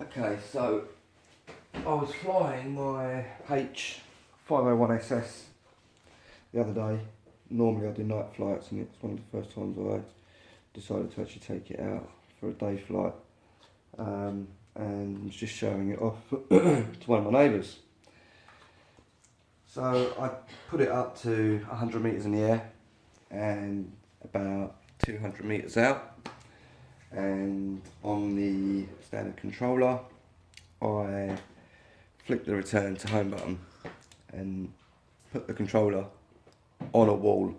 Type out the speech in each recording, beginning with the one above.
Okay, so I was flying my h501ss the other day. Normally I do night flights, and it's one of the first times I decided to actually take it out for a day flight, and just showing it off to one of my neighbours. So I put it up to 100 metres in the air and about 200 metres out, and on the standard controller I flick the return to home button and put the controller on a wall.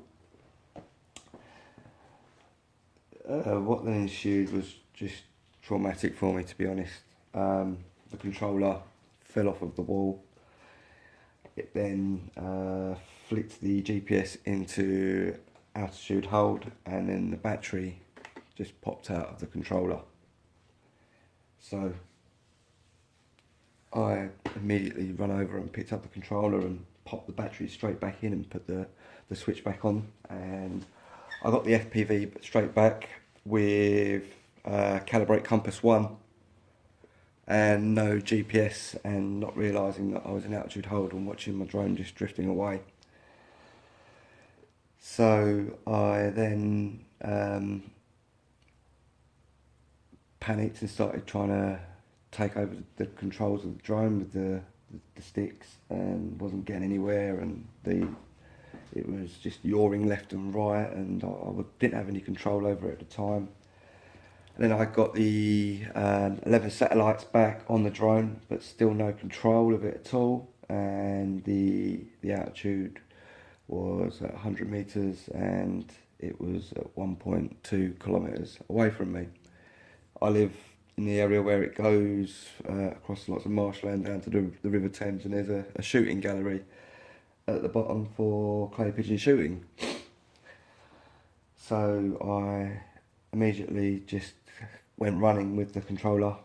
What then ensued was just traumatic for me, to be honest. The controller fell off of the wall. It then flicked the GPS into altitude hold, and then the battery just popped out of the controller. So I immediately run over and picked up the controller and popped the battery straight back in and put the switch back on, and I got the FPV straight back with Calibrate Compass 1 and no GPS, and not realising that I was in altitude hold and watching my drone just drifting away. So I then panicked and started trying to take over the controls of the drone with the sticks, and wasn't getting anywhere, and it was just yawing left and right, and I didn't have any control over it at the time. And then I got the 11 satellites back on the drone, but still no control of it at all, and the altitude was at 100 metres and it was at 1.2 kilometres away from me. I live in the area where it goes across lots of marshland down to the River Thames, and there's a shooting gallery at the bottom for clay pigeon shooting. So I immediately just went running with the controller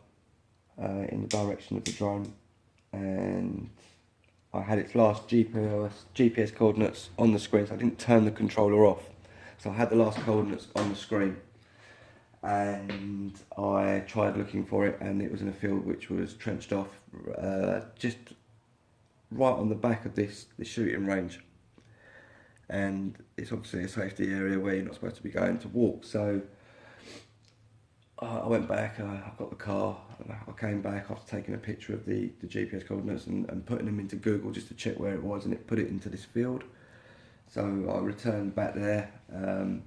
in the direction of the drone, and I had its last GPS coordinates on the screen, so I didn't turn the controller off. So I had the last coordinates on the screen, and I tried looking for it, and it was in a field which was trenched off just right on the back of this shooting range, and it's obviously a safety area where you're not supposed to be going to walk. So I went back, I got the car, and I came back after taking a picture of the GPS coordinates and putting them into Google just to check where it was, and it put it into this field. So I returned back there, and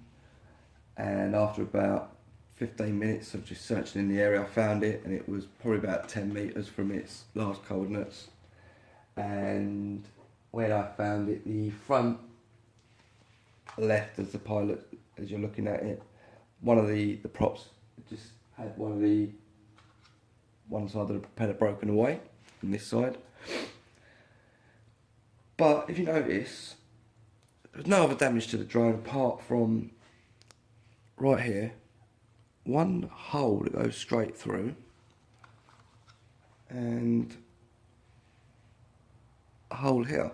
after about 15 minutes of just searching in the area, I found it, and it was probably about 10 metres from its last coordinates. And when I found it, the front left as the pilot, as you're looking at it, one of the props just had one side of the propeller broken away from this side. But if you notice, there's no other damage to the drone apart from right here, one hole that goes straight through, and a hole here.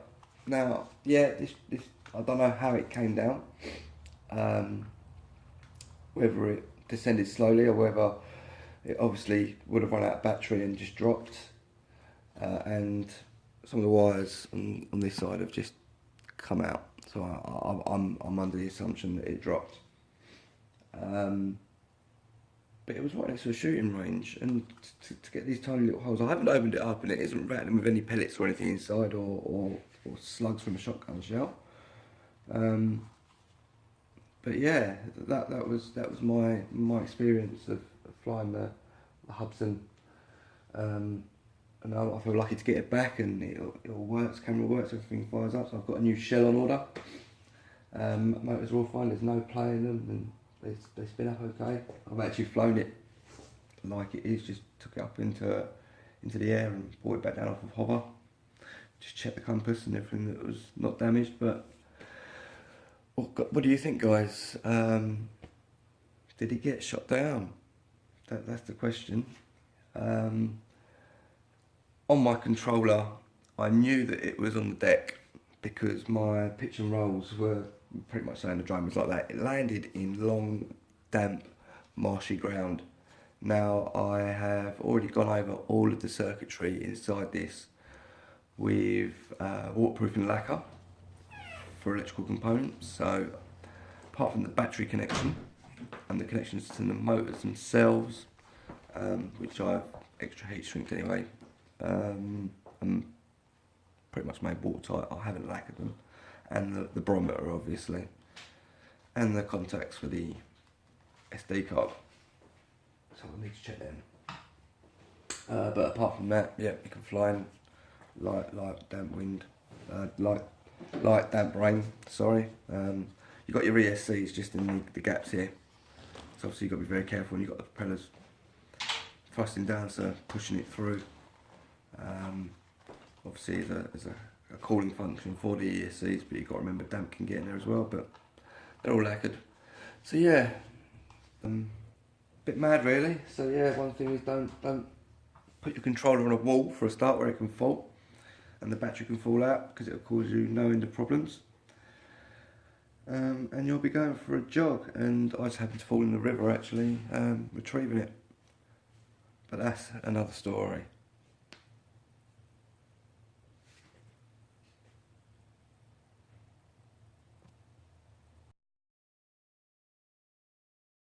Now, yeah, this I don't know how it came down, whether it descended slowly or whether it obviously would have run out of battery and just dropped, and some of the wires on this side have just come out, so I'm under the assumption that it dropped. But it was right next to a shooting range, and to get these tiny little holes, I haven't opened it up, and it isn't rattling with any pellets or anything inside, or slugs from a shotgun shell. But yeah, that was my experience of flying the Hudson, and I feel lucky to get it back, and it all works, camera works, everything fires up. So I've got a new shell on order. Motors are all fine, there's no play in them, and they spin up okay. I've actually flown it like it is, just took it up into the air and brought it back down off of hover. Just checked the compass and everything that was not damaged. But what do you think, guys? Did it get shot down? That's the question. On my controller, I knew that it was on the deck because my pitch and rolls were pretty much saying the drone was like that. It landed in long, damp, marshy ground, Now I have already gone over all of the circuitry inside this with waterproofing lacquer for electrical components. So apart from the battery connection and the connections to the motors themselves, which I've extra heat shrink anyway, and pretty much made watertight. I haven't lacquered them, and the barometer obviously, and the contacts for the SD card. So I need to check them. But apart from that, yeah, you can fly in light, damp wind, light, damp rain. Sorry. You got your ESCs just in the gaps here. So obviously you've got to be very careful when you've got the propellers thrusting down, so pushing it through. Obviously there's a cooling function for the ESCs, but you've got to remember damp can get in there as well, but they're all lacquered. So yeah, bit mad really. So yeah, one thing is don't put your controller on a wall for a start where it can fault and the battery can fall out, because it'll cause you no end of problems. And you'll be going for a jog, and I just happened to fall in the river actually, retrieving it. But that's another story.